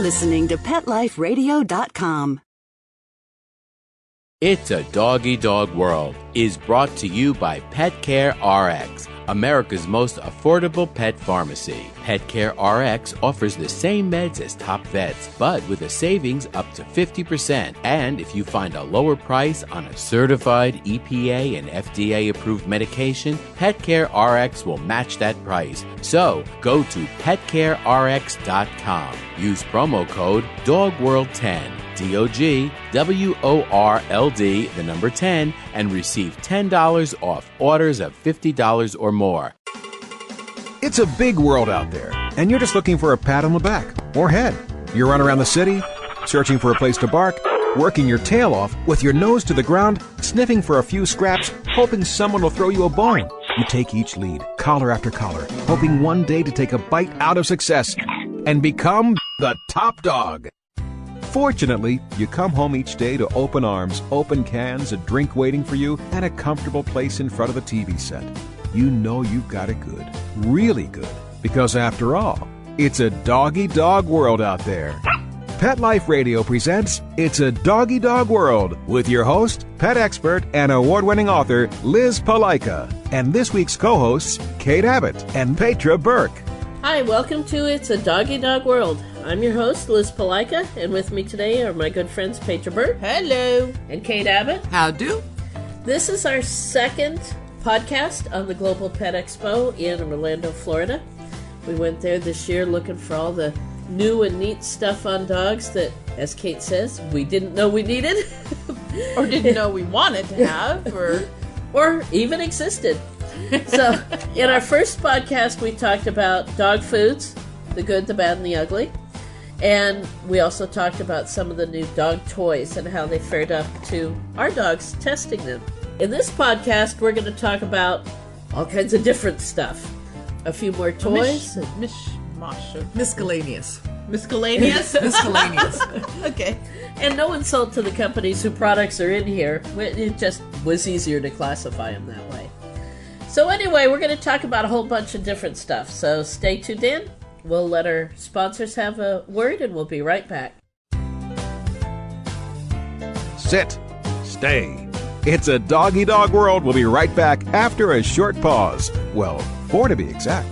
listening to PetLifeRadio.com. It's a Doggy Dog World is brought to you by Pet Care RX, America's most affordable pet pharmacy. Pet Care RX offers the same meds as top vets, but with a savings up to 50%. And if you find a lower price on a certified EPA and FDA-approved medication, Pet Care RX will match that price. So go to PetCareRx.com. Use promo code DOGWORLD10. DOGWORLD, the number 10, and receive $10 off orders of $50 or more. It's a big world out there, and you're just looking for a pat on the back or head. You run around the city, searching for a place to bark, working your tail off with your nose to the ground, sniffing for a few scraps, hoping someone will throw you a bone. You take each lead, collar after collar, hoping one day to take a bite out of success and become the top dog. Fortunately, you come home each day to open arms, open cans, a drink waiting for you, and a comfortable place in front of the TV set. You know you've got it good, really good, because after all, it's a doggy dog world out there. Pet Life Radio presents It's a Doggy Dog World with your host, pet expert, and award-winning author Liz Palaika, and this week's co-hosts, Kate Abbott and Petra Burke. Hi, welcome to It's a Doggy Dog World. I'm your host, Liz Palaika, and with me today are my good friends Petra Burke. Hello. And Kate Abbott. How do? This is our second podcast on the Global Pet Expo in Orlando, Florida. We went there this year looking for all the new and neat stuff on dogs that, as Kate says, we didn't know we needed. Or didn't know we wanted to have, or even existed. So, in our first podcast, we talked about dog foods, the good, the bad, and the ugly. And we also talked about some of the new dog toys and how they fared up to our dogs testing them. In this podcast, we're going to talk about all kinds of different stuff. A few more toys. Miscellaneous. Miscellaneous? Miscellaneous. Okay. And no insult to the companies whose products are in here. It just was easier to classify them that way. So anyway, we're going to talk about a whole bunch of different stuff. So stay tuned in. We'll let our sponsors have a word, and we'll be right back. Sit. Stay. It's a Doggy Dog World. We'll be right back after a short pause. Well, 4 to be exact.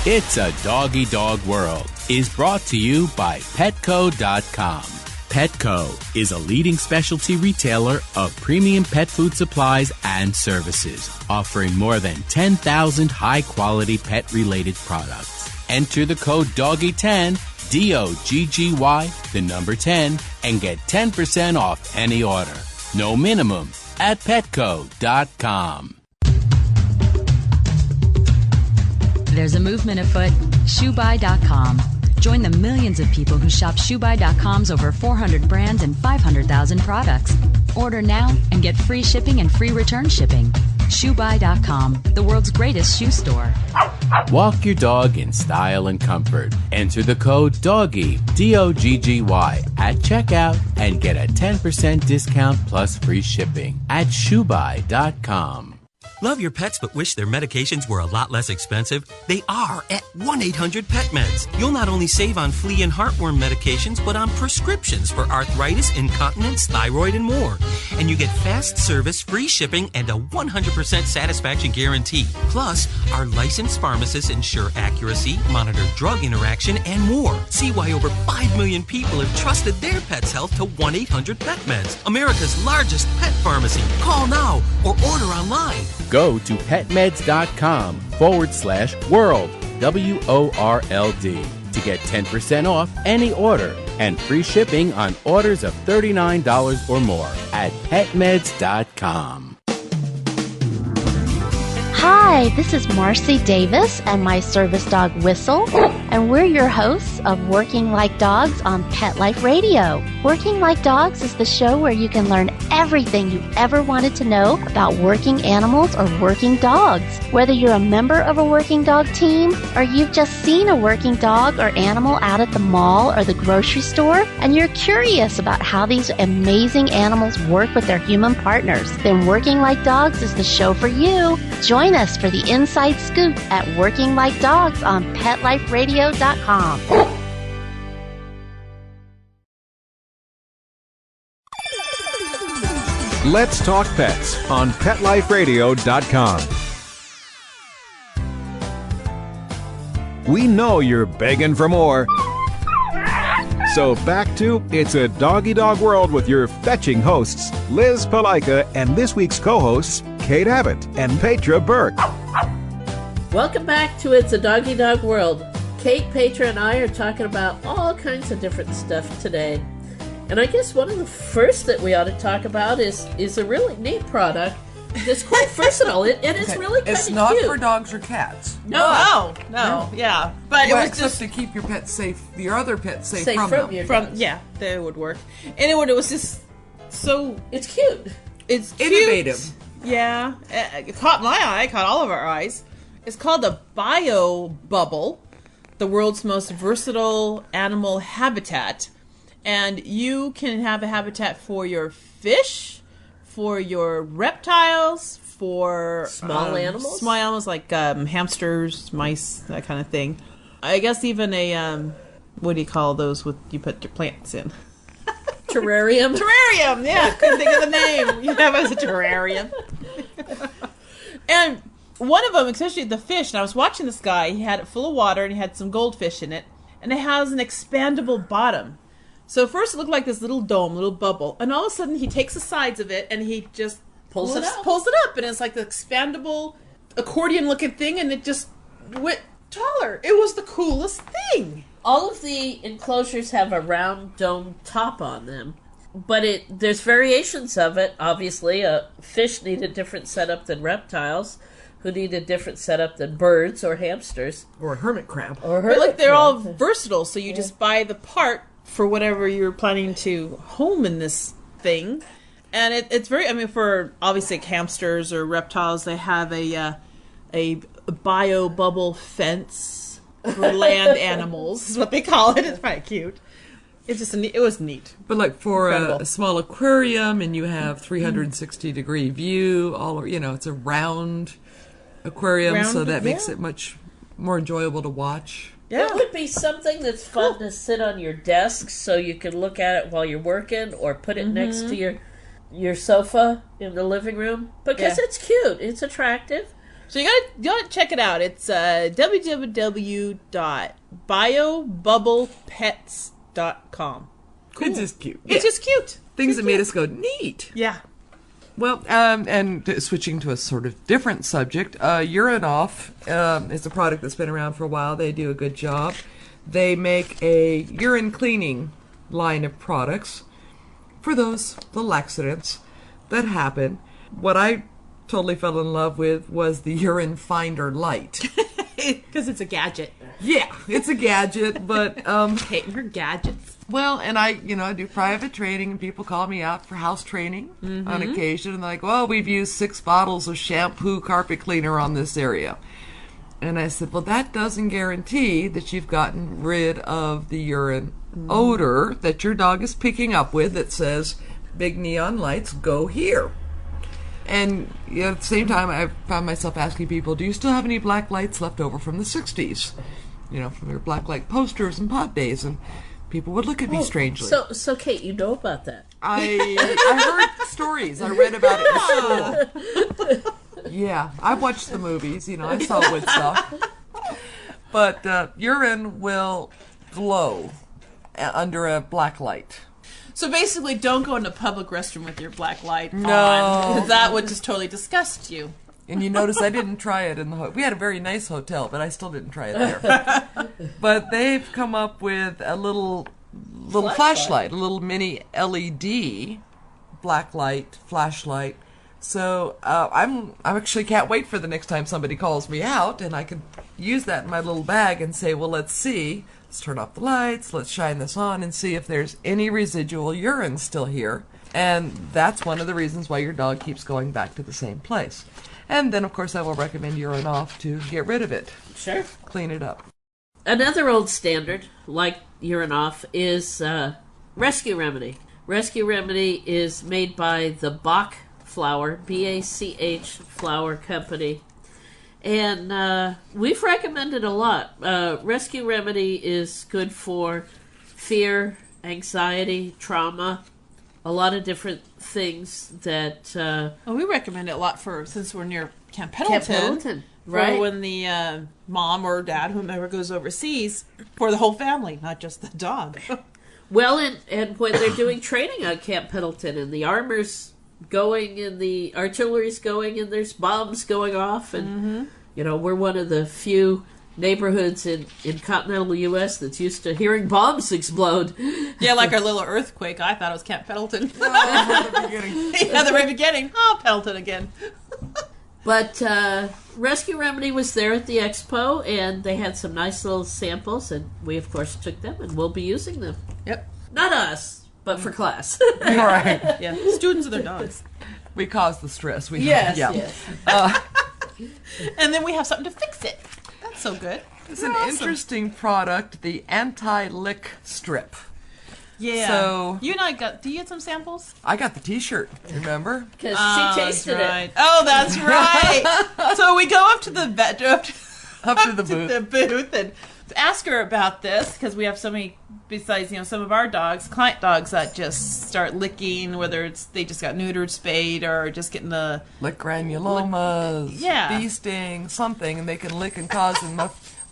It's a Doggy Dog World is brought to you by Petco.com. Petco is a leading specialty retailer of premium pet food supplies and services, offering more than 10,000 high-quality pet-related products. Enter the code DOGGY10, DOGGY, the number 10, and get 10% off any order. No minimum at Petco.com. There's a movement afoot, ShoeBuy.com. Join the millions of people who shop ShoeBuy.com's over 400 brands and 500,000 products. Order now and get free shipping and free return shipping. ShoeBuy.com, the world's greatest shoe store. Walk your dog in style and comfort. Enter the code DOGGY, DOGGY, at checkout and get a 10% discount plus free shipping at ShoeBuy.com. Love your pets but wish their medications were a lot less expensive? They are at 1-800-PET-MEDS. You'll not only save on flea and heartworm medications, but on prescriptions for arthritis, incontinence, thyroid, and more. And you get fast service, free shipping, and a 100% satisfaction guarantee. Plus, our licensed pharmacists ensure accuracy, monitor drug interaction, and more. See why over 5 million people have trusted their pet's health to 1-800-PET-MEDS, America's largest pet pharmacy. Call now or order online. Go to petmeds.com/world, WORLD, to get 10% off any order and free shipping on orders of $39 or more at petmeds.com. Hi, this is Marcy Davis and my service dog Whistle, and we're your hosts of Working Like Dogs on Pet Life Radio. Working Like Dogs is the show where you can learn everything you ever wanted to know about working animals or working dogs. Whether you're a member of a working dog team or you've just seen a working dog or animal out at the mall or the grocery store and you're curious about how these amazing animals work with their human partners, then Working Like Dogs is the show for you. Join us for the inside scoop at Working Like Dogs on PetLifeRadio.com. Let's Talk Pets on PetLifeRadio.com. We know you're begging for more. So back to It's a Doggy Dog World with your fetching hosts, Liz Palika, and this week's co-hosts, Kate Abbott and Petra Burke. Welcome back to It's a Doggy Dog World. Kate, Petra, and I are talking about all kinds of different stuff today. And I guess one of the first that we ought to talk about is a really neat product. It's quite versatile, and it's really kind of cute. It's not for dogs or cats. No, yeah. But Well, it was except just to keep your pets safe, your other pets safe, Safe from from them. your from dogs. that would work. And it was just so It's cute. it's cute. Innovative. Yeah, it caught my eye. Caught all of our eyes. It's called a Bio Bubble, the world's most versatile animal habitat. And you can have a habitat for your fish, for your reptiles, for Small animals? small animals like hamsters, mice, that kind of thing. I guess even a what do you call those? With you put your plants in Terrarium. terrarium. Yeah, couldn't think of the name. You have it as a terrarium. And one of them, especially the fish, and I was watching this guy. He had it full of water, and he had some goldfish in it, and it has an expandable bottom. So first it looked like this little dome, little bubble, and all of a sudden he takes the sides of it and he just Pulls it up, and it's like the expandable accordion-looking thing, and it just went taller. It was the coolest thing. All of the enclosures have a round dome top on them, but there's variations of it. Obviously, fish need a different setup than reptiles, who need a different setup than birds or hamsters. Or a hermit crab. Or But like they're all versatile, so you just buy the part for whatever you're planning to home in this thing. And it's very, I mean, for obviously like hamsters or reptiles, they have a bio bubble fence for land animals, is what they call it. It's pretty cute. It's just, it was neat. But like for Incredible. a small aquarium, and you have 360-degree view, it's a round aquarium, so that makes it much more enjoyable to watch. Yeah. It would be something that's fun to sit on your desk so you can look at it while you're working, or put it next to your sofa in the living room, because it's cute. It's attractive. So you gotta check it out. It's www.biobubblepets.com. It's just cute. It's just cute. Things that made us go, neat. Yeah. Well, and switching to a sort of different subject, Urine Off is a product that's been around for a while. They do a good job. They make a urine cleaning line of products for those little accidents that happen. What I totally fell in love with was the Urine Finder Light. Because it's a gadget. Yeah, it's a gadget, but Kate and her gadgets. well, and I do private training, and people call me out for house training on occasion, and they're like, well, we've used 6 bottles of shampoo carpet cleaner on this area. And I said, well, that doesn't guarantee that you've gotten rid of the urine odor that your dog is picking up with that says, big neon lights, go here. And at the same time, I found myself asking people, do you still have any black lights left over from the 60s? From your black light posters and pot days. And people would look at me strangely. So Kate, you know about that? I heard stories. I read about it in school. Yeah, I watched the movies. I saw Woodstock. But urine will glow under a black light. So basically, don't go in a public restroom with your black light on. No. Because that would just totally disgust you. And you notice I didn't try it in the hotel. We had a very nice hotel, but I still didn't try it there. But they've come up with a little flashlight, a little mini LED black light flashlight So I'm actually can't wait for the next time somebody calls me out, and I can use that in my little bag and say, well, let's see. Let's turn off the lights. Let's shine this on and see if there's any residual urine still here. And that's one of the reasons why your dog keeps going back to the same place. And then, of course, I will recommend urine off to get rid of it. Sure. Clean it up. Another old standard, like urine off, is Rescue Remedy. Rescue Remedy is made by the Bach Flour, B-A-C-H Flour Company. And we've recommended a lot. Rescue Remedy is good for fear, anxiety, trauma, a lot of different things that... Well, we recommend it a lot since we're near Camp Pendleton. Right. For when the mom or dad, whomever goes overseas, for the whole family, not just the dog. Well, and when they're doing training on Camp Pendleton, and the armor's going, and the artillery's going, and there's bombs going off, and, we're one of the few neighborhoods in continental U.S. that's used to hearing bombs explode. Yeah, like our little earthquake. I thought it was Camp Pendleton. Oh, the beginning. Yeah, the very beginning. Oh, Pendleton again. But Rescue Remedy was there at the Expo, and they had some nice little samples, and we, of course, took them, and we'll be using them. Yep. Not us, but for class. Right. Yeah, students and their dogs. We cause the stress. Yes. And then we have something to fix it. That's so good. It's an interesting product, the anti-lick strip. Yeah. So you and I do you get some samples? I got the T-shirt. Remember? Because she tasted it. Oh, that's right. So we go up to the booth and ask her about this, because we have so many, besides some of our dogs, client dogs, that just start licking, whether it's they just got neutered, spayed, or just getting the lick granulomas, bee sting, something, and they can lick and cause them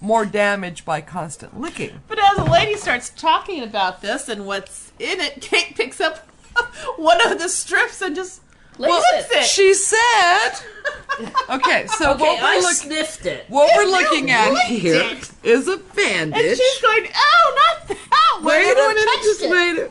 more damage by constant licking. But as a lady starts talking about this and what's in it, Kate picks up one of the strips and just licks it. She said... Okay, so I sniffed it. What we're looking at here is a bandage. And she's going, oh, not that one. Wait a minute, just wait it.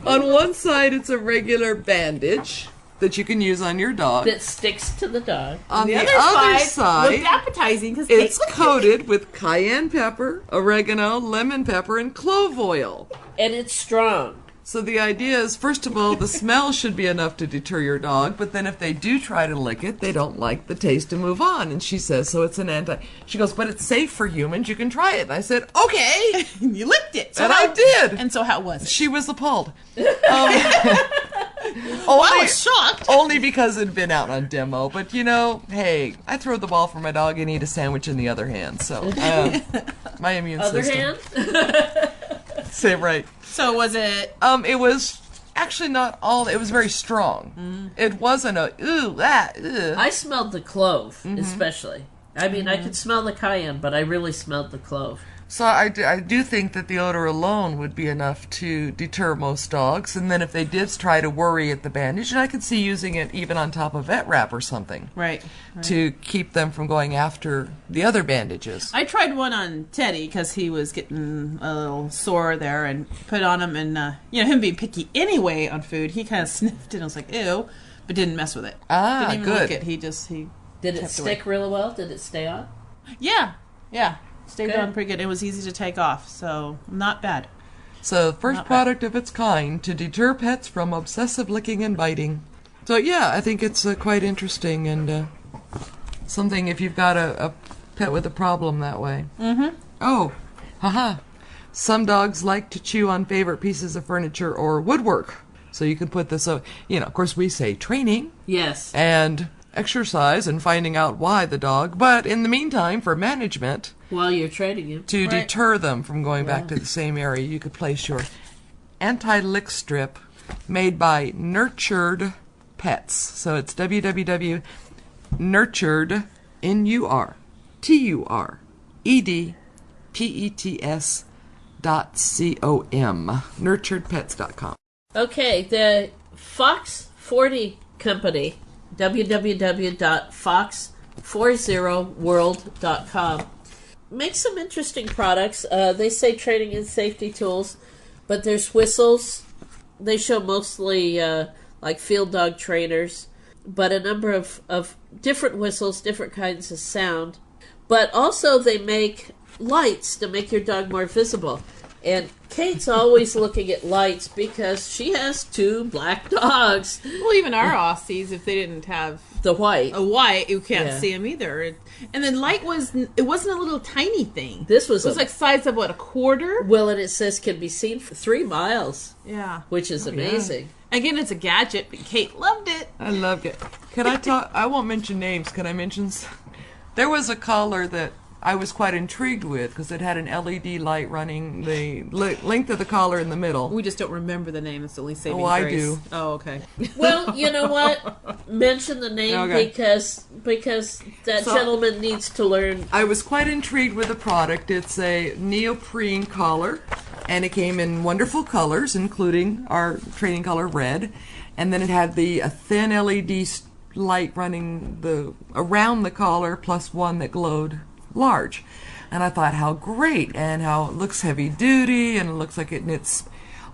On one side, it's a regular bandage that you can use on your dog. That sticks to the dog. On the other side, looked appetizing because it's coated with cayenne pepper, oregano, lemon pepper, and clove oil. And it's strong. So the idea is, first of all, the smell should be enough to deter your dog, but then if they do try to lick it, they don't like the taste to move on. And she says, so it's an she goes, but it's safe for humans, you can try it. And I said, okay. You licked it. And I did. And so how was it? She was appalled. I was shocked. Only because it had been out on demo. But, hey, I throw the ball for my dog and eat a sandwich in the other hand. So, my immune system. Other hand? Say it right. So was it... It was actually not all... It was very strong. It wasn't a... I smelled the clove, especially. I mean, I could smell the cayenne, but I really smelled the clove. So I do think that the odor alone would be enough to deter most dogs. And then if they did try to worry at the bandage, and I could see using it even on top of vet wrap or something. Right. To keep them from going after the other bandages. I tried one on Teddy because he was getting a little sore there, and put on him, and him being picky anyway on food, he kind of sniffed it and was like, ew, but didn't mess with it. Ah, didn't even good. Lick it. He Did it stick really well? Did it stay on? Yeah. Stayed on pretty good. It was easy to take off, so not bad. So, first product of its kind to deter pets from obsessive licking and biting. So, yeah, I think it's quite interesting and something if you've got a pet with a problem that way. Mm-hmm. Oh, haha. Some dogs like to chew on favorite pieces of furniture or woodwork. So you can put this, of course we say training. Yes. And exercise and finding out why the dog. But in the meantime, for management... While you're training him. To deter them from going back to the same area, you could place your anti-lick strip made by Nurtured Pets. So it's www.nurtured, NURTUREDPETS.com. Nurturedpets.com. Okay, the Fox 40 Company, www.fox40world.com. Makes some interesting products. They say training and safety tools, but there's whistles. They show mostly like field dog trainers. but a number of different whistles, different kinds of sound. But also they make lights to make your dog more visible. And Kate's always looking at lights because she has 2 black dogs. Well, even our Aussies, if they didn't have the white, you can't see them either. And then light wasn't a little tiny thing. This was like size of what, a quarter? Well, and it says can be seen for 3 miles. Yeah, which is amazing. Yeah. Again, it's a gadget, but Kate loved it. I loved it. Can I talk? I won't mention names. Can I mention? There was a collar that I was quite intrigued with because it had an LED light running the length of the collar in the middle. We just don't remember the name. It's the least saving grace. I do. Oh, okay. Well, you know what? Mention the name because that gentleman needs to learn. I was quite intrigued with the product. It's a neoprene collar, and it came in wonderful colors, including our training color red. And then it had a thin LED light running around the collar, plus one that glowed large. And I thought, how great, and how it looks heavy duty, and it looks like it knits.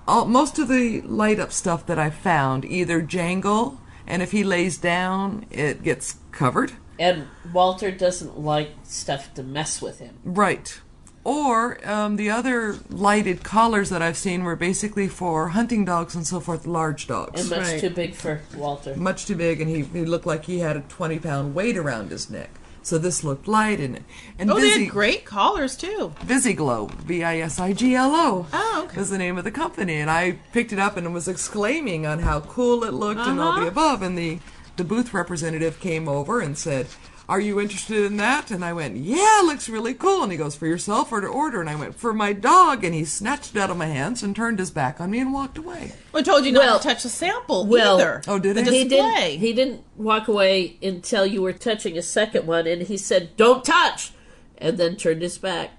Most of the light up stuff that I found either jangle, and if he lays down, it gets covered. And Walter doesn't like stuff to mess with him. Right. Or the other lighted collars that I've seen were basically for hunting dogs and so forth, large dogs. And much too big for Walter. Much too big, and he looked like he had a 20-pound weight around his neck. So this looked light and they had great collars too. Visiglo, Visiglo. Oh, okay. Was the name of the company, and I picked it up and was exclaiming on how cool it looked and all the above. And the booth representative came over and said, "Are you interested in that?" And I went, "Yeah, it looks really cool." And he goes, "For yourself or to order?" And I went, "For my dog." And he snatched it out of my hands and turned his back on me and walked away. I told you not to touch a sample either. Oh, did he? He didn't walk away until you were touching a second one, and he said, "Don't touch," and then turned his back.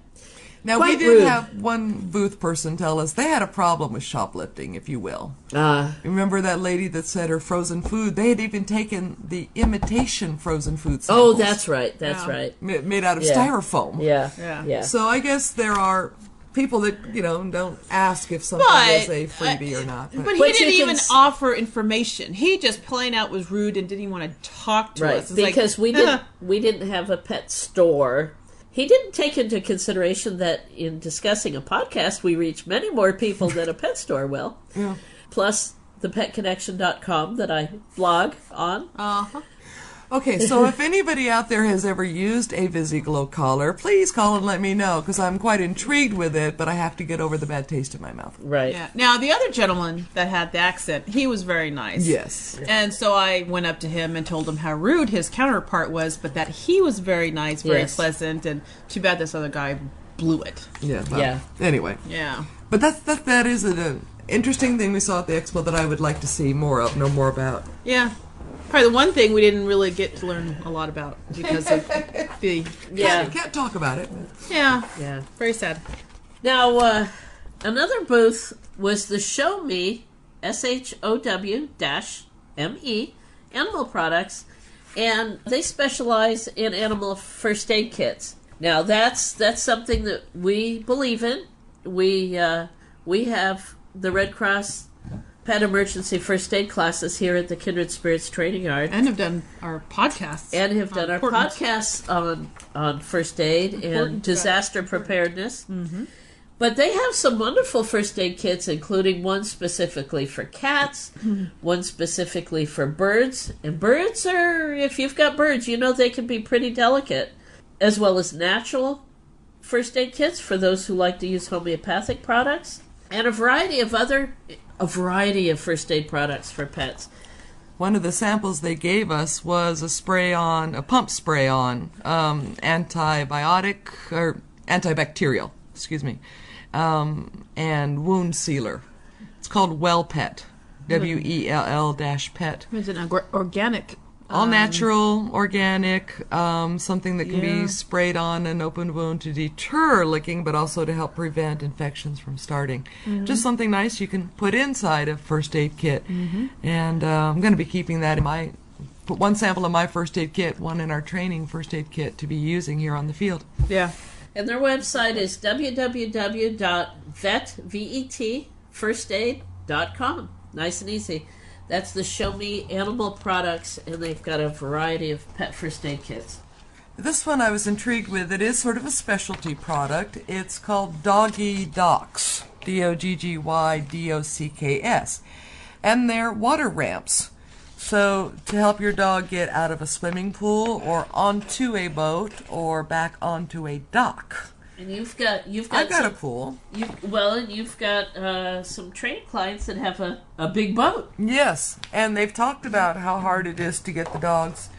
Now, we did have one booth person tell us they had a problem with shoplifting, if you will. Remember that lady that said her frozen food, they had even taken the imitation frozen food samples. Oh, that's right, right. Made out of styrofoam. Yeah. So I guess there are people that, don't ask if something is a freebie or not. But he didn't even offer information. He just plain out was rude and didn't want to talk to us. It's because we didn't have a pet store. He didn't take into consideration that in discussing a podcast, we reach many more people than a pet store will. Yeah. Plus, thepetconnection.com that I blog on. Okay, so if anybody out there has ever used a Visiglo collar, please call and let me know, because I'm quite intrigued with it, but I have to get over the bad taste in my mouth. Right. Yeah. Now, the other gentleman that had the accent, he was very nice. Yes. And so I went up to him and told him how rude his counterpart was, but that he was very nice, very pleasant, and too bad this other guy blew it. Yeah. Well, anyway. Yeah. But that is an interesting thing we saw at the Expo that I would like to see more of, know more about. Yeah. Probably the one thing we didn't really get to learn a lot about because of the... Can't talk about it. Yeah. Yeah. Very sad. Now, another booth was the Show Me, SHOW-ME, animal products, and they specialize in animal first aid kits. Now, that's something that we believe in. We have the Red Cross pet emergency first aid classes here at the Kindred Spirits Training Yard. And have done our podcasts. And have done our podcasts on first aid and disaster preparedness. Mm-hmm. But they have some wonderful first aid kits, including one specifically for cats, one specifically for birds. And birds are, if you've got birds, they can be pretty delicate. As well as natural first aid kits for those who like to use homeopathic products. And a variety of first aid products for pets. One of the samples they gave us was a pump spray-on, antibacterial, and wound sealer. It's called Well Pet, WELL-pet. It's an organic. All natural, organic, something that can be sprayed on an open wound to deter licking, but also to help prevent infections from starting. Mm-hmm. Just something nice you can put inside a first aid kit. Mm-hmm. And I'm going to be keeping that put one sample of my first aid kit, one in our training first aid kit to be using here on the field. Yeah. And their website is www.vetfirstaid.com. Nice and easy. That's the Show Me Animal Products, and they've got a variety of pet first aid kits. This one I was intrigued with. It is sort of a specialty product. It's called Doggy Docks, DOGGYDOCKS, and they're water ramps. So to help your dog get out of a swimming pool or onto a boat or back onto a dock. And you've got I've got a pool. And you've got some trained clients that have a big boat. Yes, and they've talked about how hard it is to get the dogs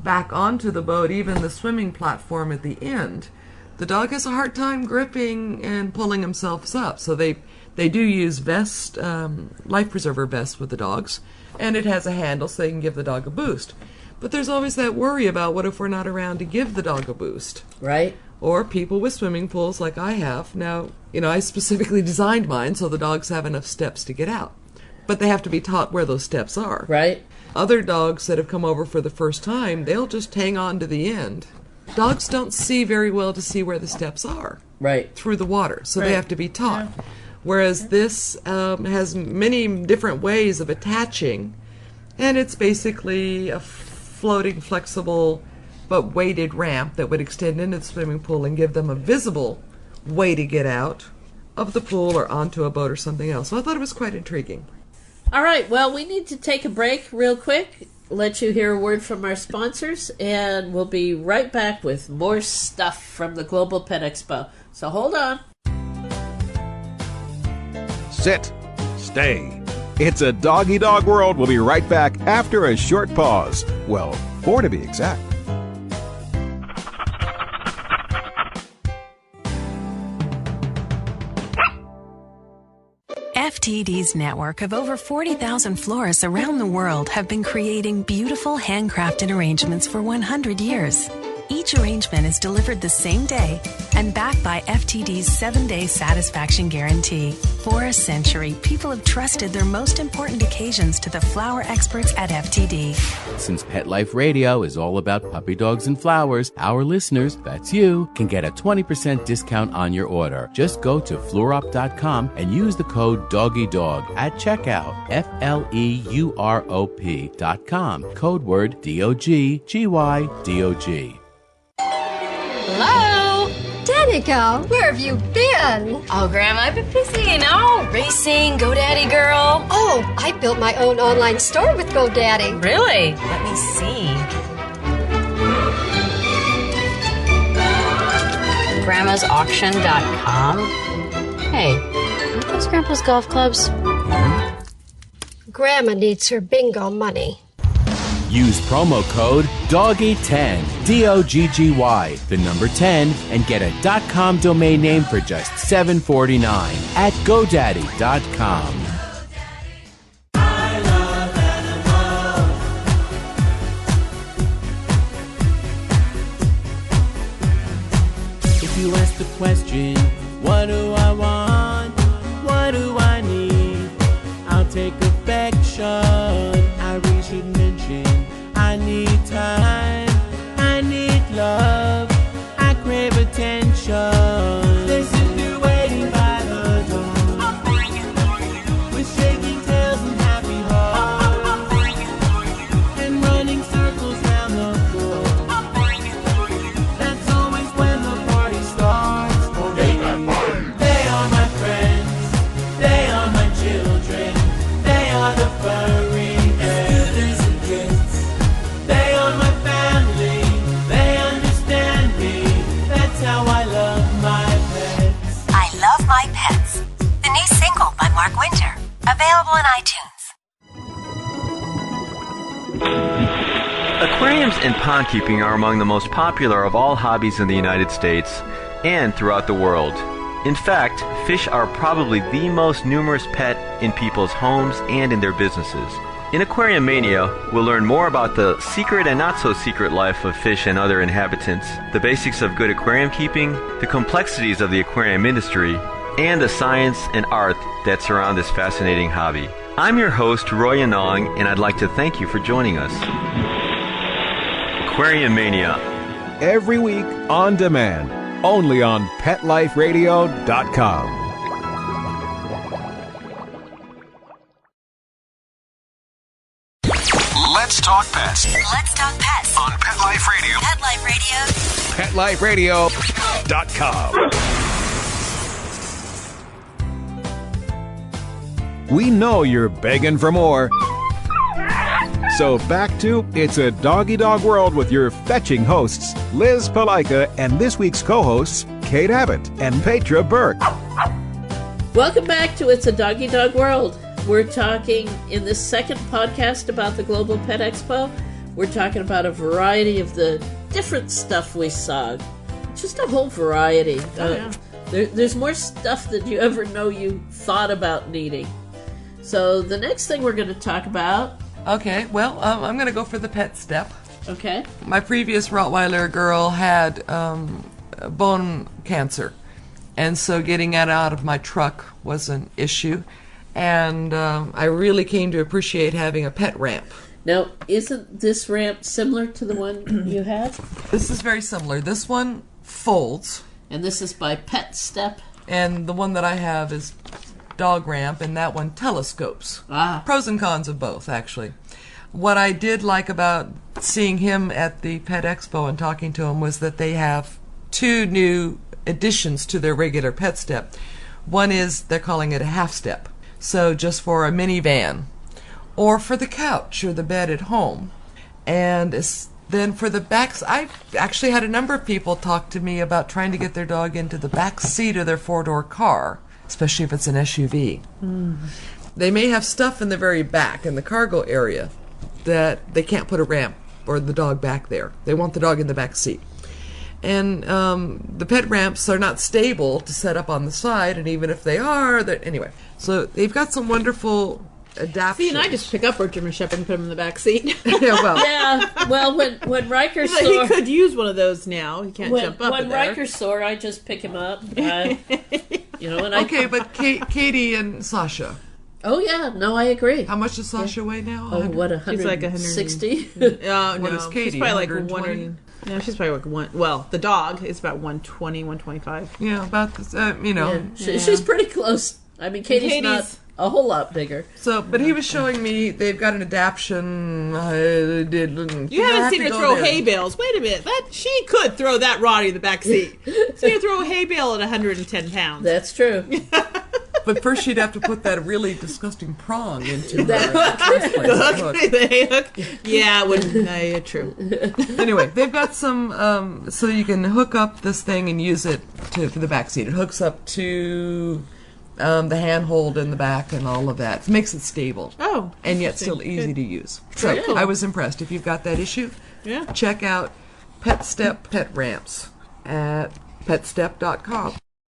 back onto the boat, even the swimming platform at the end. The dog has a hard time gripping and pulling himself up, so they do use life preserver vests with the dogs, and it has a handle so they can give the dog a boost. But there's always that worry about what if we're not around to give the dog a boost. Right. Or people with swimming pools like I have. Now, I specifically designed mine so the dogs have enough steps to get out. But they have to be taught where those steps are. Right. Other dogs that have come over for the first time, they'll just hang on to the end. Dogs don't see very well to see where the steps are. Right. Through the water, so they have to be taught. Yeah. Whereas this has many different ways of attaching, and it's basically a floating, flexible, but weighted ramp that would extend into the swimming pool and give them a visible way to get out of the pool or onto a boat or something else. So I thought it was quite intriguing. All right, well, we need to take a break real quick, let you hear a word from our sponsors, and we'll be right back with more stuff from the Global Pet Expo. So hold on. Sit. Stay. It's a doggy dog world. We'll be right back after a short pause. Well, 4 to be exact. FTD's network of over 40,000 florists around the world have been creating beautiful handcrafted arrangements for 100 years. Each arrangement is delivered the same day and backed by FTD's 7-day satisfaction guarantee. For a century, people have trusted their most important occasions to the flower experts at FTD. Since Pet Life Radio is all about puppy dogs and flowers, our listeners, that's you, can get a 20% discount on your order. Just go to fluorop.com and use the code DOGGYDOG at checkout. FLEUROP.com. Code word DOGGYDOG. Hello? Danica, where have you been? Oh, Grandma, I've been busy, racing, GoDaddy girl. Oh, I built my own online store with GoDaddy. Really? Let me see. Grandma'sAuction.com. Hey, are those Grandpa's golf clubs? Grandma needs her bingo money. Use promo code DOGGY10, DOGGY, the number 10, and get a .com domain name for just $7.49 at GoDaddy.com. I love animals. If you ask the question, what do I want? What do I need? I'll take affection. We should mention I need time, I need love, I crave attention. This is new waiting by the door. I'm bringing for you. With shaking tails and happy hearts. I'm bringing for you. And running circles round the floor. I'm bringing for you. That's always when the party starts. They are my friends, they are my children, they are the furry. My Pets, the new single by Mark Winter, available on iTunes. Aquariums and pond keeping are among the most popular of all hobbies in the United States and throughout the world. In fact, fish are probably the most numerous pet in people's homes and in their businesses. In Aquarium Mania, we'll learn more about the secret and not-so-secret life of fish and other inhabitants, the basics of good aquarium keeping, the complexities of the aquarium industry, and the science and art that surround this fascinating hobby. I'm your host, Roy Anong, and I'd like to thank you for joining us. Aquarium Mania. Every week on demand, only on PetLifeRadio.com. Let's talk pets Let's talk pets on Pet Life Radio. Pet Life Radio. PetLifeRadio.com. We know you're begging for more. So back to It's a Doggy Dog World with your fetching hosts, Liz Palika, and this week's co-hosts, Kate Abbott and Petra Burke. Welcome back to It's a Doggy Dog World. We're talking in this second podcast about the Global Pet Expo. We're talking about a variety of the different stuff we saw. Just a whole variety. There's more stuff than you ever know you thought about needing. So the next thing we're going to talk about... Okay, well, I'm going to go for the pet step. Okay. My previous Rottweiler girl had bone cancer, and so getting it out of my truck was an issue. And I really came to appreciate having a pet ramp. Now, isn't this ramp similar to the one you have? This is very similar. This one folds. And this is by Pet Step? And the one that I have is dog ramp, and that one telescopes. Pros and cons of both, actually. What I did like about seeing him at the Pet Expo and talking to him was that they have two new additions to their regular pet step. One is, they're calling it a half step. So just for a minivan, or for the couch or the bed at home. And then for the backs, I actually had a number of people talk to me about trying to get their dog into the back seat of their four-door car, especially if it's an SUV. They may have stuff in the very back, in the cargo area, that they can't put a ramp or the dog back there. They want the dog in the back seat. And the pet ramps are not stable to set up on the side, and even if they are, anyway. So they've got some wonderful adaptations. See, and I just pick up our German Shepherd and put him in the back seat. Well, when Riker's sore... He could use one of those now. He can't jump up When there. Riker's sore, I just pick him up. And okay, but Katie and Sasha. Oh, yeah. No, I agree. How much does Sasha weigh now? Oh, what, 160? She's like 160? No, what is Katie, she's probably 120? like no, she's probably like one. Well, the dog is about 120, 125. Yeah, about this. She's pretty close. I mean, Katie's not a whole lot bigger. So, but he was showing me they've got an adaptation. You haven't seen her throw hay bales. Wait a minute, she could throw that Roddy in the back seat. So you throw a hay bale at 110 pounds. That's true. But first she'd have to put that really disgusting prong into the hook. Yeah, it wouldn't. True. Anyway, they've got some, so you can hook up this thing and use it for the back seat. It hooks up to the handhold in the back and all of that. It makes it stable. Oh. And yet still easy to use. So I was impressed. If you've got that issue, check out Pet Step Pet Ramps at petstep.com.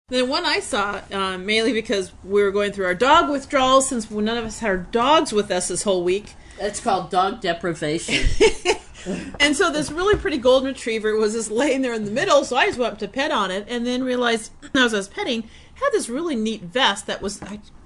The one I saw, mainly because we were going through our dog withdrawals since none of us had our dogs with us this whole week. That's called dog deprivation. And so this really pretty golden retriever was just laying there in the middle, so I just went up to pet on it, and then realized as I was petting, it had this really neat vest that was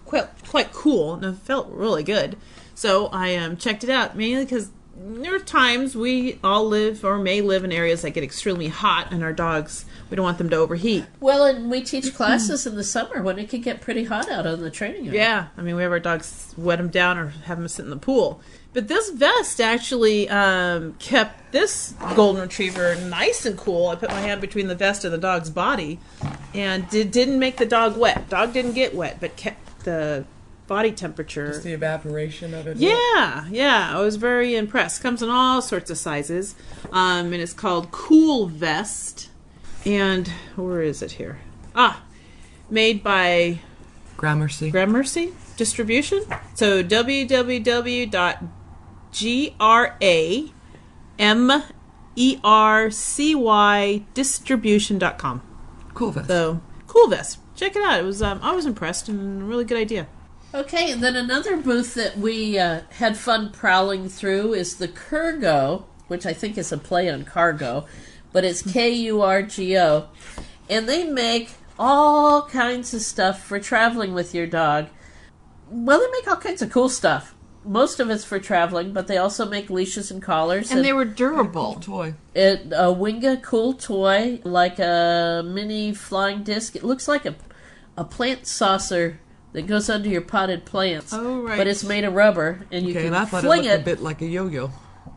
quite cool, and it felt really good. So I checked it out, mainly because there are times we all live or may live in areas that get extremely hot, and our dogs, we don't want them to overheat. Well, and we teach classes in the summer when it can get pretty hot out on the training area. Yeah, I mean, we have our dogs wet them down or have them sit in the pool. But this vest actually kept this golden retriever nice and cool. I put my hand between the vest and the dog's body, and didn't make the dog wet. Dog didn't get wet, but kept the body temperature. Just the evaporation of it. Yeah. I was very impressed. Comes in all sorts of sizes, and it's called Cool Vest. And where is it here? Made by Gramercy Distribution. So www.gramercy distribution.com. Cool Vest. So Cool Vest. Check it out. It was I was impressed and a really good idea. Okay, and then another booth that we had fun prowling through is the Kurgo, which I think is a play on cargo, but it's Kurgo. And they make all kinds of stuff for traveling with your dog. Well, they make all kinds of cool stuff. Most of it's for traveling, but they also make leashes and collars. And they were durable. Cool toy. A Winga cool toy, like a mini flying disc. It looks like a plant saucer that goes under your potted plants. Oh, right. But it's made of rubber, and you can and I thought fling it looked a bit like a yo-yo.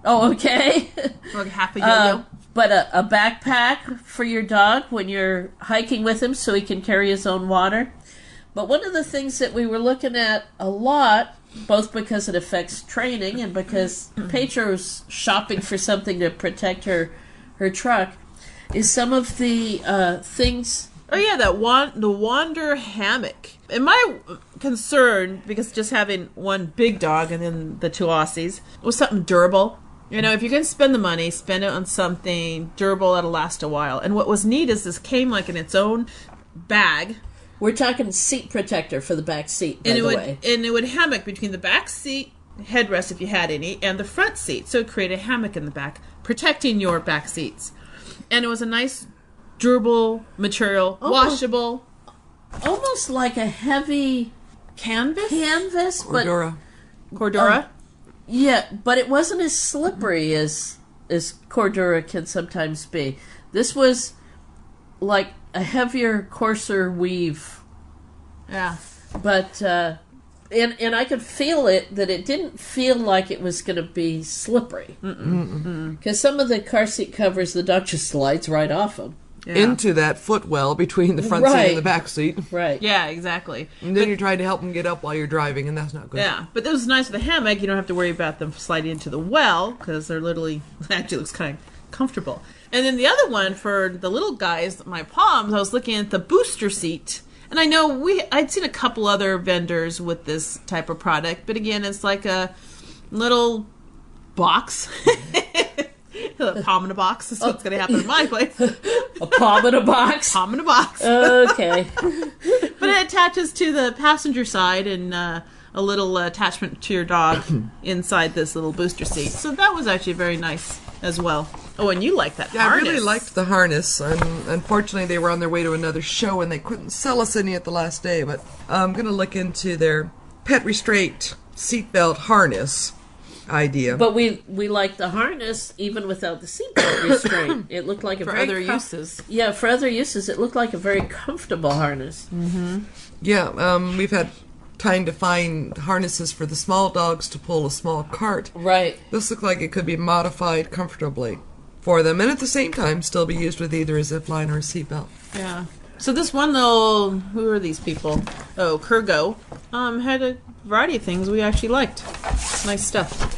Oh, okay. Like half a yo-yo. But a backpack for your dog when you're hiking with him so he can carry his own water. But one of the things that we were looking at a lot, both because it affects training and because Petra's shopping for something to protect her truck, is some of the things... Oh yeah, the Wander hammock. And my concern, because just having one big dog and then the 2 Aussies, was something durable. You know, if you're going to spend the money, spend it on something durable that'll last a while. And what was neat is this came like in its own bag. We're talking seat protector for the back seat, by the way. And it would hammock between the back seat, headrest if you had any, and the front seat. So it created a hammock in the back, protecting your back seats. And it was a nice, durable material, washable. Almost like a heavy... Canvas? Cordura. Yeah, but it wasn't as slippery as Cordura can sometimes be. This was like a heavier, coarser weave. Yeah. But, and I could feel it, that it didn't feel like it was going to be slippery. Because some of the car seat covers, the dog just slides right off them. Yeah. Into that footwell between the front seat and the back seat. Right. Yeah, exactly. And then you're trying to help them get up while you're driving, and that's not good. Yeah, but that was nice with the hammock. You don't have to worry about them sliding into the well, because they're literally, actually looks kind of comfortable. And then the other one for the little guys, my palms, I was looking at the booster seat. And I know I'd seen a couple other vendors with this type of product, but again, it's like a little box. A palm in a box is what's going to happen in my place. A palm in a box? Palm in a box. Okay. But it attaches to the passenger side and a little attachment to your dog inside this little booster seat. So that was actually very nice as well. Oh, and you liked that harness. I really liked the harness. Unfortunately, they were on their way to another show and they couldn't sell us any at the last day. But I'm going to look into their pet restraint seatbelt harness idea. But we liked the harness even without the seatbelt restraint. It looked like a very other uses. Yeah, for other uses, it looked like a very comfortable harness. Mm-hmm. Yeah, we've had time to find harnesses for the small dogs to pull a small cart. Right. This looked like it could be modified comfortably for them, and at the same time still be used with either a zip line or a seatbelt. Yeah. So this one little, who are these people? Oh, Kurgo, had a variety of things we actually liked. Nice stuff.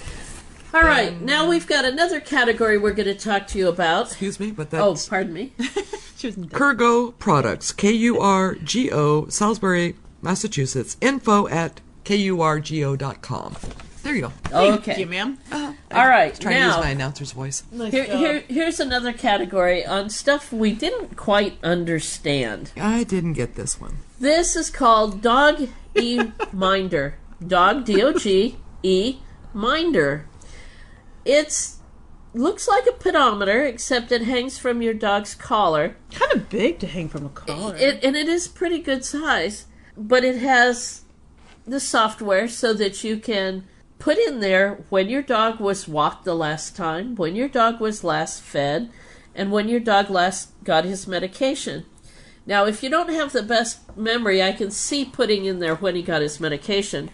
All right, now we've got another category we're going to talk to you about. Excuse me, but that's... Oh, pardon me. Kurgo Products, Kurgo, Salisbury, Massachusetts, info@kurgo.com. There you go. Okay. Thank you, ma'am. All right, trying to use my announcer's voice. Nice here's another category on stuff we didn't quite understand. I didn't get this one. This is called Doggy Minder. Dog, D-O-G-E, Minder. It looks like a pedometer, except it hangs from your dog's collar. Kind of big to hang from a collar. And it is pretty good size, but it has the software so that you can put in there when your dog was walked the last time, when your dog was last fed, and when your dog last got his medication. Now, if you don't have the best memory, I can see putting in there when he got his medication.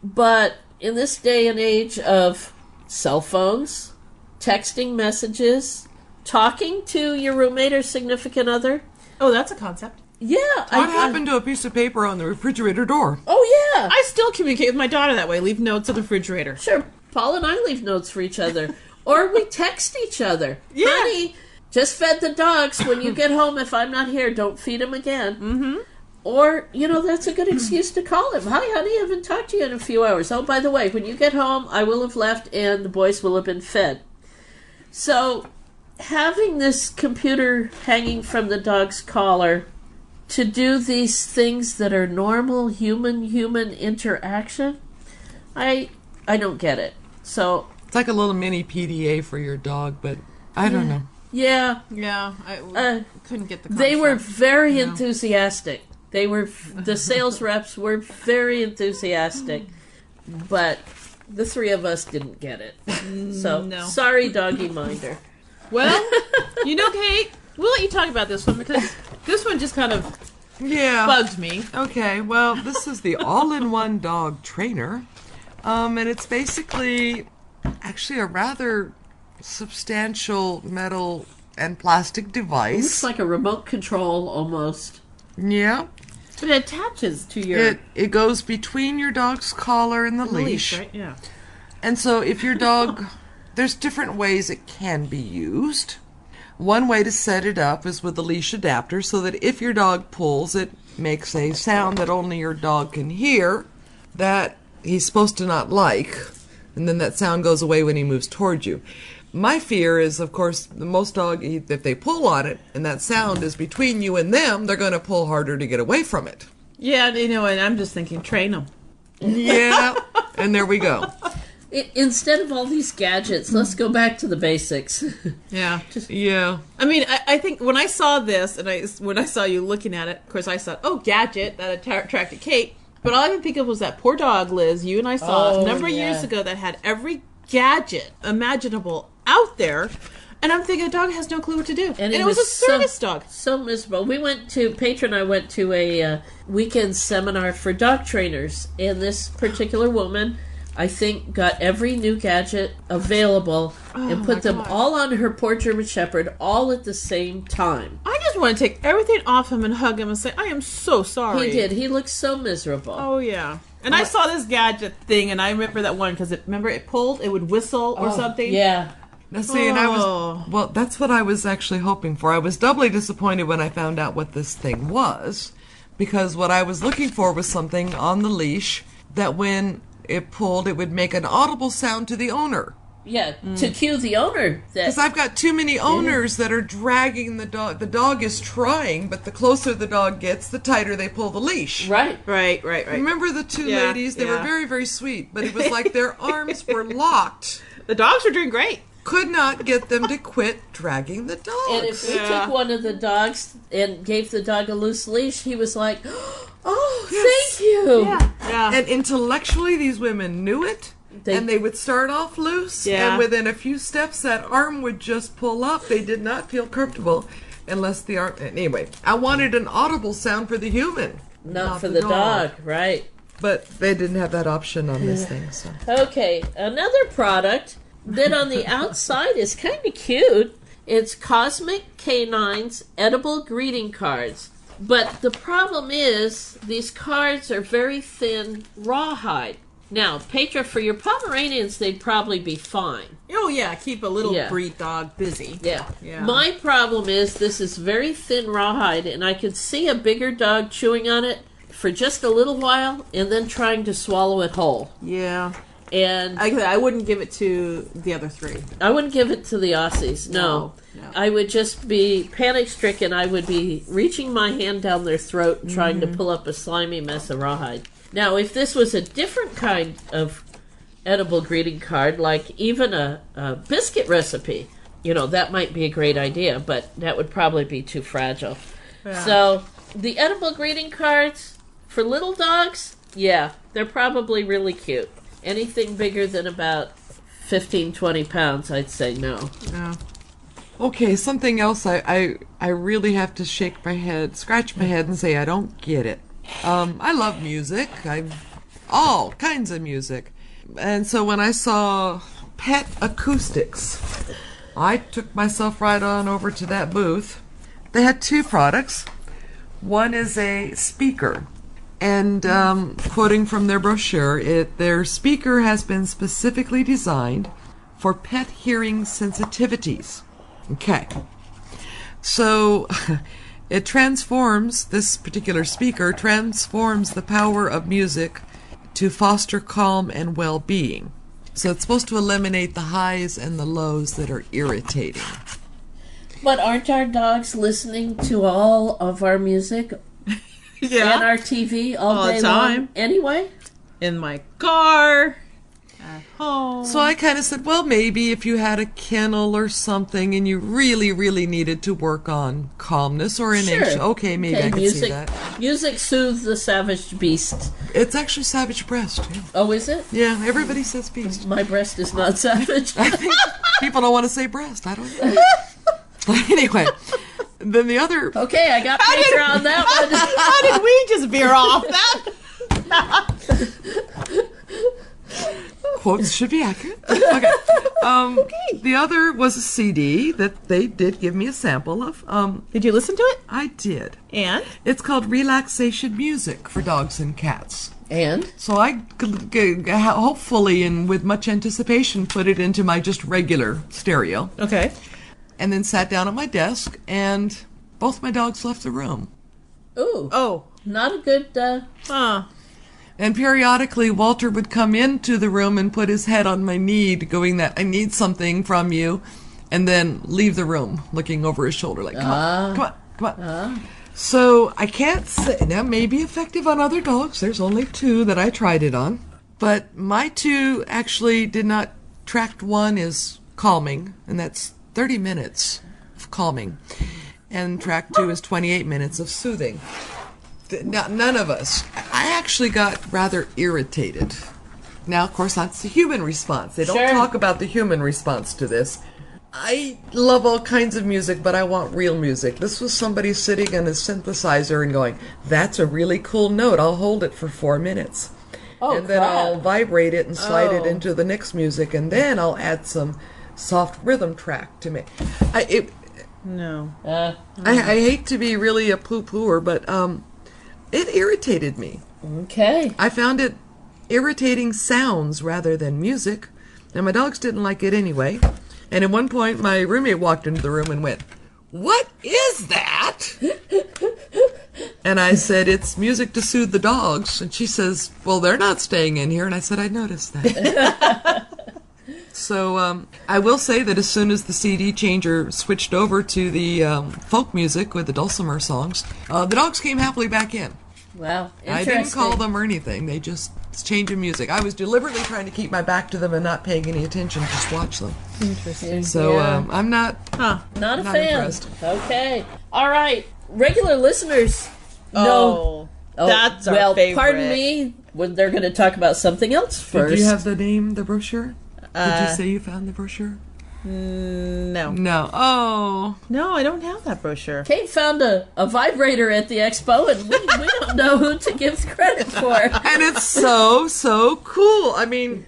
But in this day and age of cell phones, texting messages, talking to your roommate or significant other. Oh, that's a concept. Yeah. What happened to a piece of paper on the refrigerator door? Oh, yeah. I still communicate with my daughter that way. Leave notes on the refrigerator. Sure. Paul and I leave notes for each other. Or we text each other. Yeah. Honey, just fed the dogs. When you get home, if I'm not here, don't feed them again. Mm-hmm. Or, that's a good excuse to call him. Hi, honey, I haven't talked to you in a few hours. Oh, by the way, when you get home, I will have left and the boys will have been fed. So, having this computer hanging from the dog's collar to do these things that are normal human interaction, I don't get it. So it's like a little mini PDA for your dog, but I don't know. Yeah. Yeah, I couldn't get the concept. They were very enthusiastic. The sales reps were very enthusiastic, but the three of us didn't get it. So, no. Sorry, Doggy Minder. Well, Kate, we'll let you talk about this one because this one just kind of bugged me. Okay, well, this is the all-in-one dog trainer, and it's basically actually a rather substantial metal and plastic device. It looks like a remote control almost. Yeah. But it attaches to your... It goes between your dog's collar and the leash. Right? Yeah. And so if your dog... There's different ways it can be used. One way to set it up is with the leash adapter so that if your dog pulls, it makes a sound that only your dog can hear that he's supposed to not like. And then that sound goes away when he moves towards you. My fear is, of course, most dogs, if they pull on it and that sound is between you and them, they're going to pull harder to get away from it. Yeah, and I'm just thinking, train them. Yeah, and there we go. Instead of all these gadgets, let's go back to the basics. Yeah. Yeah. I mean, I think when I saw this, and when I saw you looking at it, of course I thought, oh, gadget, that attracted Kate. But all I can think of was that poor dog, Liz, you and I saw a number of years ago that had every gadget imaginable out there. And I'm thinking, the dog has no clue what to do. And it was a service dog. So miserable. Petra and I went to a weekend seminar for dog trainers. And this particular woman, I think, got every new gadget available and put them all on her poor German Shepherd all at the same time. I just want to take everything off him and hug him and say, I am so sorry. He did. He looked so miserable. Oh, yeah. And I saw this gadget thing, and I remember that one, because remember it pulled, it would whistle or something? Yeah. Now, see, and that's what I was actually hoping for. I was doubly disappointed when I found out what this thing was, because what I was looking for was something on the leash that when it pulled, it would make an audible sound to the owner. Yeah, to cue the owner. Because I've got too many owners that are dragging the dog. The dog is trying, but the closer the dog gets, the tighter they pull the leash. Right. Remember the two ladies? They were very, very sweet, but it was like their arms were locked. The dogs were doing great. Could not get them to quit dragging the dogs. And if we took one of the dogs and gave the dog a loose leash, he was like, oh, yes. Thank you. Yeah. And intellectually, these women knew it. And they would start off loose, and within a few steps, that arm would just pull up. They did not feel comfortable unless the arm... Anyway, I wanted an audible sound for the human. Not for the dog, right. But they didn't have that option on this thing. So. Okay, another product that on the outside is kind of cute. It's Cosmic Canine's edible greeting cards. But the problem is, these cards are very thin rawhide. Now, Petra, for your Pomeranians, they'd probably be fine. Oh, yeah, keep a little breed dog busy. Yeah. My problem is this is very thin rawhide, and I could see a bigger dog chewing on it for just a little while and then trying to swallow it whole. Yeah. And I wouldn't give it to the other three. I wouldn't give it to the Aussies, no. I would just be panic-stricken. I would be reaching my hand down their throat and trying to pull up a slimy mess of rawhide. Now, if this was a different kind of edible greeting card, like even a biscuit recipe, that might be a great idea, but that would probably be too fragile. Yeah. So, the edible greeting cards for little dogs, they're probably really cute. Anything bigger than about 15, 20 pounds, I'd say no. Yeah. Okay, something else I really have to scratch my head and say I don't get it. I love music. All kinds of music. And so when I saw Pet Acoustics, I took myself right on over to that booth. They had two products. One is a speaker. And quoting from their brochure, their speaker has been specifically designed for pet hearing sensitivities. Okay. So... this particular speaker transforms the power of music to foster calm and well-being. So it's supposed to eliminate the highs and the lows that are irritating. But aren't our dogs listening to all of our music and our TV all day long anyway? In my car, at home. So I kind of said, well, maybe if you had a kennel or something and you really, really needed to work on calmness or an inch. Okay, maybe I could see that. Music soothes the savage beast. It's actually savage breast. Yeah. Oh, is it? Yeah, everybody says beast. My breast is not savage. I think people don't want to say breast. I don't know. Anyway, then the other... Okay, I got Petra on that one. How did we just veer off that? quotes should be accurate. Okay. The other was a CD that they did give me a sample of. Did you listen to it? I did. And? It's called Relaxation Music for Dogs and Cats. And? So I hopefully and with much anticipation put it into my just regular stereo. Okay. And then sat down at my desk, and both my dogs left the room. Ooh. Oh. Not a good, And periodically, Walter would come into the room and put his head on my knee, going that, I need something from you, and then leave the room, looking over his shoulder like, come on. So I can't say, that may be effective on other dogs. There's only 2 that I tried it on. But my 2 actually did not, track 1 is calming, and that's 30 minutes of calming. And track 2 is 28 minutes of soothing. Now, none of us. I actually got rather irritated. Now, of course, that's the human response. They don't talk about the human response to this. I love all kinds of music, but I want real music. This was somebody sitting on a synthesizer and going, that's a really cool note. I'll hold it for 4 minutes. And then I'll vibrate it and slide it into the next music, and then I'll add some soft rhythm track to me. No. I hate to be really a poo-pooer, but it irritated me. Okay. I found it irritating sounds rather than music, and my dogs didn't like it anyway. And at one point, my roommate walked into the room and went, "What is that?" And I said, "It's music to soothe the dogs." And she says, "Well, they're not staying in here." And I said, "I noticed that." So I will say that as soon as the CD changer switched over to the folk music with the dulcimer songs, the dogs came happily back in. Wow, I didn't call them or anything. They just changed the music. I was deliberately trying to keep my back to them and not paying any attention, just watch them. Interesting. So I'm not not a fan. Impressed. Okay. All right. Regular listeners know. That's our favorite. Pardon me. When they're going to talk about something else first. Did you have the brochure? Did you say you found the brochure? No. No. Oh. No, I don't have that brochure. Kate found a vibrator at the expo, and we don't know who to give credit for. And it's so cool. I mean,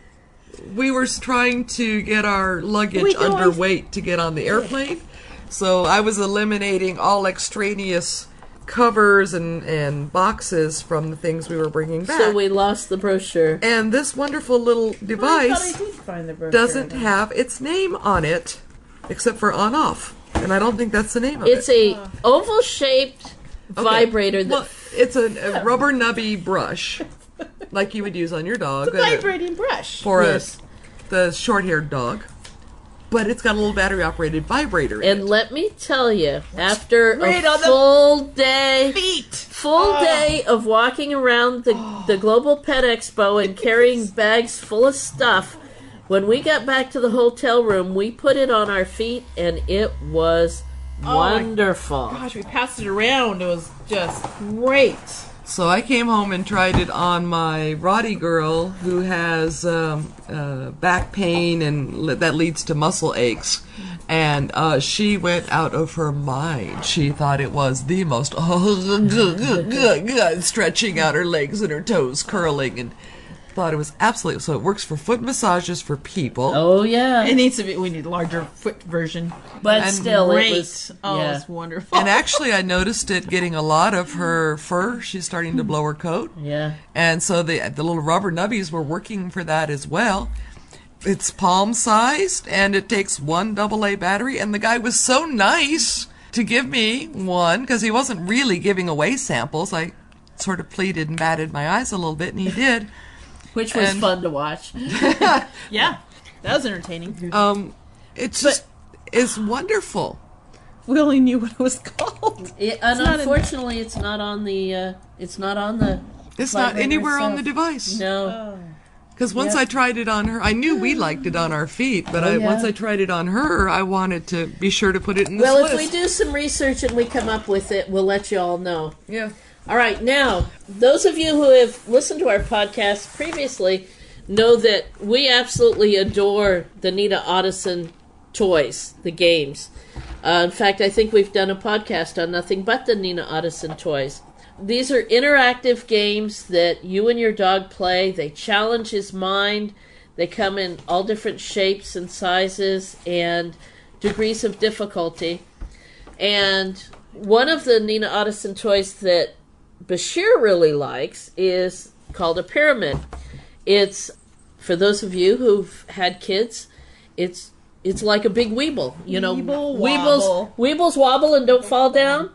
we were trying to get our luggage underweight to get on the airplane, so I was eliminating all extraneous covers and boxes from the things we were bringing back. So we lost the brochure. And this wonderful little device doesn't have its name on it, except for on-off. And I don't think that's the name of it. It's a oval-shaped vibrator. Well, it's a rubber nubby brush, like you would use on your dog. It's a vibrating brush. For the short-haired dog. But it's got a little battery-operated vibrator in it. And let me tell you, after a full day of walking around the Global Pet Expo and carrying bags full of stuff, when we got back to the hotel room, we put it on our feet, and it was wonderful. Gosh, we passed it around. It was just great. So I came home and tried it on my Roddy girl who has back pain and that leads to muscle aches. And she went out of her mind. She thought it was the most stretching out her legs and her toes curling and thought it was absolutely. So it works for foot massages for people. Oh yeah, it needs to be. We need a larger foot version, but and still, great. It was. It's wonderful. And actually, I noticed it getting a lot of her fur. She's starting to blow her coat. Yeah, and so the little rubber nubbies were working for that as well. It's palm sized, and it takes 1 AA battery. And the guy was so nice to give me one because he wasn't really giving away samples. I sort of pleaded and batted my eyes a little bit, and he did. Which was fun to watch. Yeah, that was entertaining. It's wonderful. We only knew what it was called. Unfortunately, it's not on the. It's not on the. It's not anywhere on the device. No. Because once I tried it on her, I knew we liked it on our feet, but once I tried it on her, I wanted to be sure to put it in this list. Well, if we do some research and we come up with it, we'll let you all know. Yeah. All right, now, those of you who have listened to our podcast previously know that we absolutely adore the Nina Ottoson toys, the games. In fact, I think we've done a podcast on nothing but the Nina Ottoson toys. These are interactive games that you and your dog play. They challenge his mind. They come in all different shapes and sizes and degrees of difficulty. And one of the Nina Ottoson toys that Bashir really likes is called a pyramid. It's, for those of you who've had kids, it's like a big Weeble. You know, Weebles wobble and don't fall down.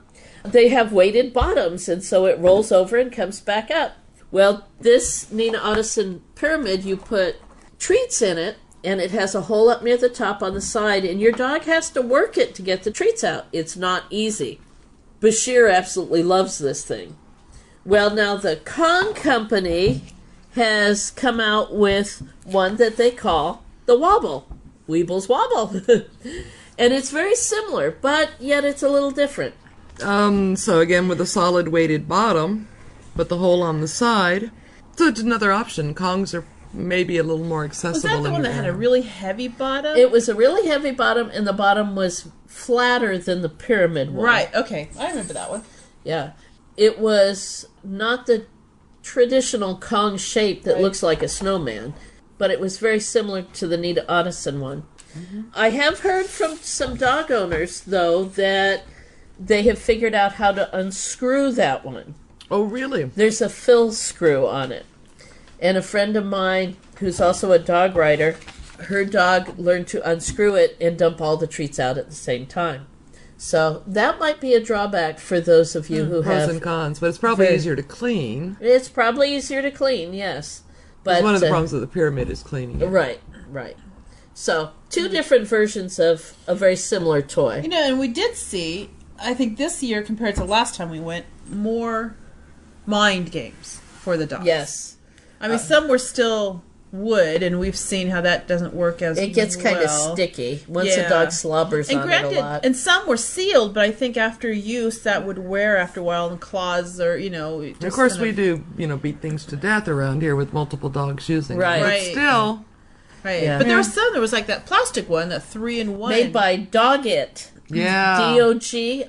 They have weighted bottoms, and so it rolls over and comes back up. Well, this Nina Ottoson pyramid, you put treats in it, and it has a hole up near the top on the side, and your dog has to work it to get the treats out. It's not easy. Bashir absolutely loves this thing. Well, now the Kong Company has come out with one that they call the Wobble. Weebles Wobble. And it's very similar, but yet it's a little different. So again, with a solid weighted bottom, but the hole on the side. So it's another option. Kongs are maybe a little more accessible. Was that the one that had a really heavy bottom? It was a really heavy bottom, and the bottom was flatter than the pyramid one. Right, okay. I remember that one. Yeah. It was not the traditional Kong shape that looks like a snowman, but it was very similar to the Nina Ottoson one. Mm-hmm. I have heard from some dog owners, though, that they have figured out how to unscrew that one. Oh, really? There's a fill screw on it. And a friend of mine, who's also a dog writer, her dog learned to unscrew it and dump all the treats out at the same time. So that might be a drawback for those of you who have... Pros and cons, but it's probably easier to clean. It's probably easier to clean, yes. But one of the problems with the pyramid is cleaning it. Right. So, two different versions of a very similar toy. You know, and we did see, I think this year compared to last time we went, more mind games for the dogs. Yes. I mean, some were still wood, and we've seen how that doesn't work as well. It gets kind of sticky once a dog slobbers on it a lot. And some were sealed, but I think after use that would wear after a while, and claws or, you know... Of course we do, beat things to death around here with multiple dogs using it. But still... Right. Yeah. But there was like that plastic one, that 3-in-1. Made by Dogit. Yeah. Dogit.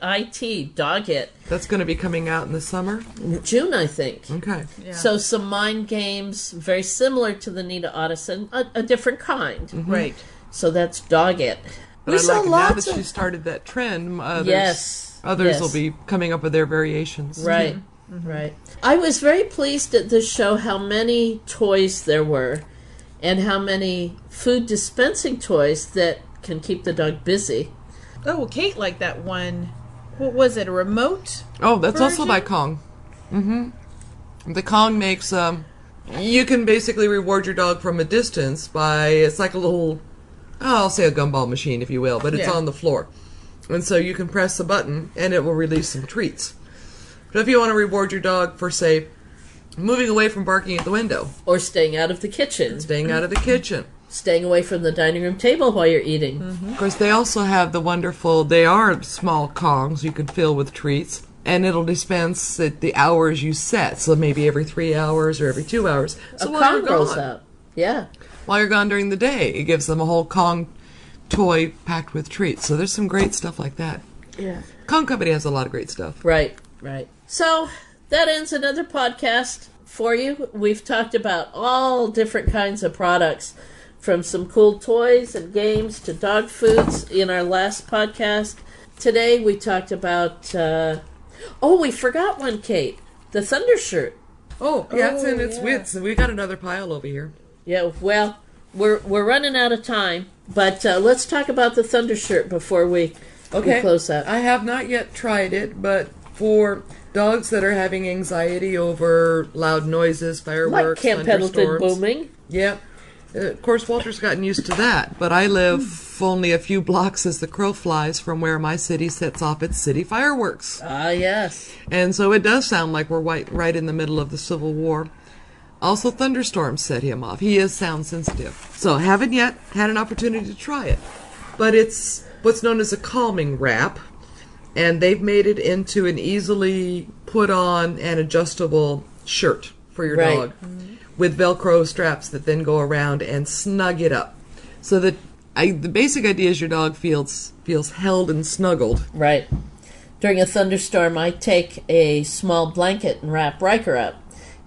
Dogit. That's going to be coming out in the summer? June, I think. Okay. Yeah. So some mind games, very similar to the Nina Ottoson, a different kind. Mm-hmm. Right. So that's Dogit. But I like it now that she started that trend. Others will be coming up with their variations. Right. Mm-hmm. Right. I was very pleased at this show how many toys there were and how many food dispensing toys that can keep the dog busy. Oh, well, Kate liked that one. What was it, a remote Oh, that's version? also by Kong. Mm-hmm. The Kong makes, you can basically reward your dog from a distance by, it's like a little, I'll say a gumball machine, if you will, but it's on the floor. And so you can press the button, and it will release some treats. But if you want to reward your dog for, say, moving away from barking at the window. Or staying out of the kitchen. Staying away from the dining room table while you're eating. Mm-hmm. Of course, they also have the wonderful, they are small Kongs you can fill with treats, and it'll dispense at the hours you set, so maybe every 3 hours or every 2 hours. So a Kong rolls out. Yeah. While you're gone during the day, it gives them a whole Kong toy packed with treats. So there's some great stuff like that. Yeah. Kong Company has a lot of great stuff. Right. So that ends another podcast for you. We've talked about all different kinds of products, from some cool toys and games to dog foods in our last podcast. Today we talked about, we forgot one, Kate. The Thunder shirt. It's in its wits. We got another pile over here. Yeah, well, we're running out of time, but let's talk about the Thunder shirt before we close out. I have not yet tried it, but for dogs that are having anxiety over loud noises, fireworks, like Camp Pendleton thunderstorms. booming. Yeah. Of course, Walter's gotten used to that, but I live only a few blocks as the crow flies from where my city sets off its city fireworks. Ah, yes. And so it does sound like we're right in the middle of the Civil War. Also, thunderstorms set him off. He is sound sensitive. So haven't yet had an opportunity to try it. But it's what's known as a calming wrap, and they've made it into an easily put on and adjustable shirt for your dog. Mm-hmm. With Velcro straps that then go around and snug it up. So that the basic idea is your dog feels held and snuggled. Right. During a thunderstorm, I take a small blanket and wrap Riker up.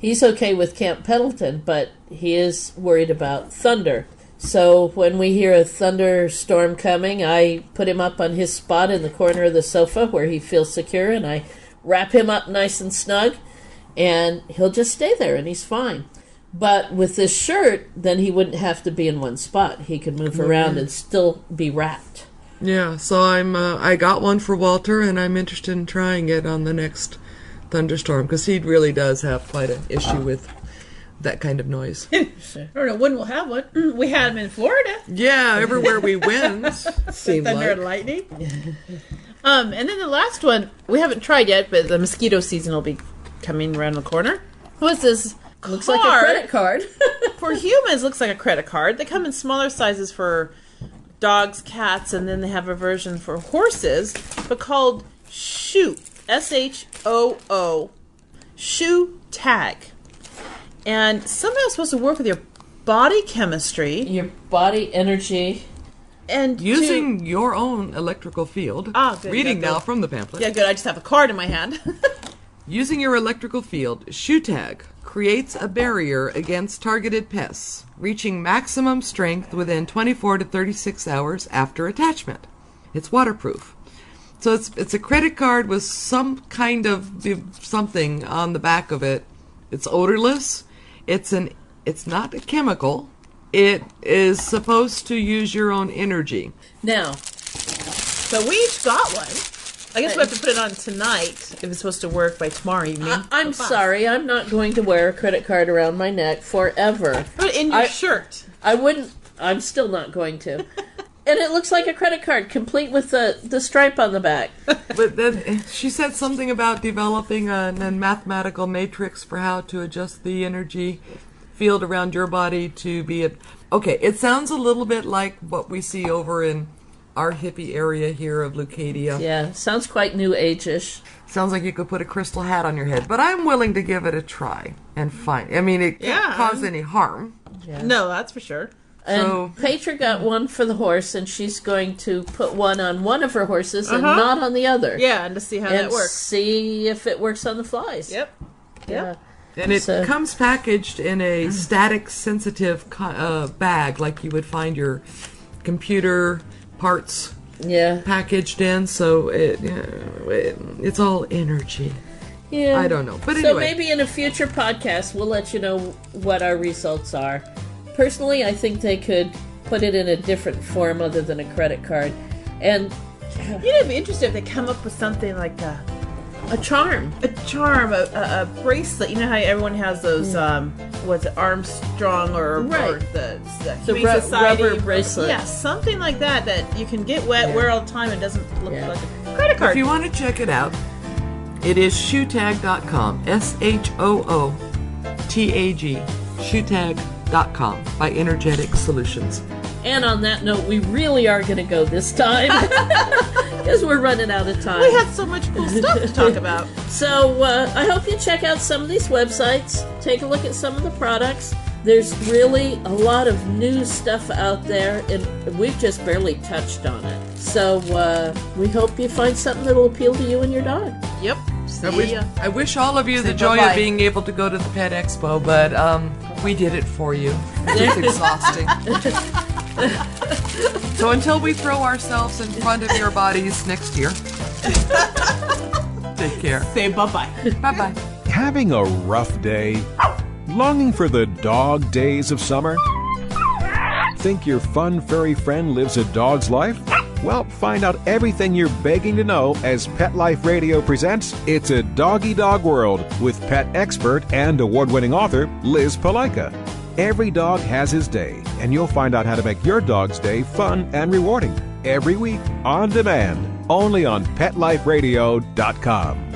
he's okay with Camp Pendleton, but he is worried about thunder. So when we hear a thunderstorm coming, I put him up on his spot in the corner of the sofa where he feels secure, and I wrap him up nice and snug, and he'll just stay there, and he's fine. But with this shirt, then he wouldn't have to be in one spot. He could move around and still be wrapped. Yeah, so I got one for Walter, and I'm interested in trying it on the next thunderstorm, because he really does have quite an issue with that kind of noise. I don't know when we'll have one. We had them in Florida. Yeah, everywhere we went. Thunder and lightning. And then the last one, we haven't tried yet, but the mosquito season will be coming around the corner. What's this? Looks like a credit card. For humans, looks like a credit card. They come in smaller sizes for dogs, cats, and then they have a version for horses, but called Shoo. S-H-O-O. Shoo Tag. And somehow it's supposed to work with your body chemistry. Your body energy. And using your own electrical field. Good. Reading now from the pamphlet. Yeah, good. I just have a card in my hand. Using your electrical field, Shoo Tag creates a barrier against targeted pests, reaching maximum strength within 24 to 36 hours after attachment. It's waterproof. So it's a credit card with some kind of something on the back of it. It's odorless. It's not a chemical. It is supposed to use your own energy. Now, so we each got one. I guess we have to put it on tonight if it's supposed to work by tomorrow evening. I'm sorry, I'm not going to wear a credit card around my neck forever. Put it in your shirt. I wouldn't. I'm still not going to. And it looks like a credit card, complete with the stripe on the back. But then she said something about developing a mathematical matrix for how to adjust the energy field around your body to be okay, it sounds a little bit like what we see over in our hippie area here of Leucadia. Yeah, sounds quite new age-ish. Sounds like you could put a crystal hat on your head, but I'm willing to give it a try and find. I mean, it can't cause any harm. Yeah. No, that's for sure. And Petra got one for the horse, and she's going to put one on one of her horses and not on the other. Yeah, and to see how that works. See if it works on the flies. Yep. Yeah. And it comes packaged in a static sensitive bag, like you would find your computer parts packaged in. So it's all energy. Yeah. I don't know. But anyway. So maybe in a future podcast, we'll let you know what our results are. Personally, I think they could put it in a different form other than a credit card. And it'd be interesting if they come up with something like a charm, a bracelet. You know how everyone has those, what's it, Armstrong or the rubber bracelet. Yeah, something like that you can get wet, wear all the time, and doesn't look like a credit card. If you want to check it out, it is shootag.com. SHOOTAG. Shootag.com by Energetic Solutions. And on that note, we really are going to go this time because we're running out of time. We had so much cool stuff to talk about. So I hope you check out some of these websites. Take a look at some of the products. There's really a lot of new stuff out there, and we've just barely touched on it. So we hope you find something that will appeal to you and your dog. Yep. I wish all of you the joy of being able to go to the Pet Expo, but we did it for you. It's exhausting. So until we throw ourselves in front of your bodies next year, take care. Say bye-bye. Bye-bye. Having a rough day? Longing for the dog days of summer? Think your fun furry friend lives a dog's life? Well, find out everything you're begging to know as Pet Life Radio presents It's a Doggy Dog World with pet expert and award-winning author Liz Palaika. Every dog has his day, and you'll find out how to make your dog's day fun and rewarding every week on demand, only on PetLifeRadio.com.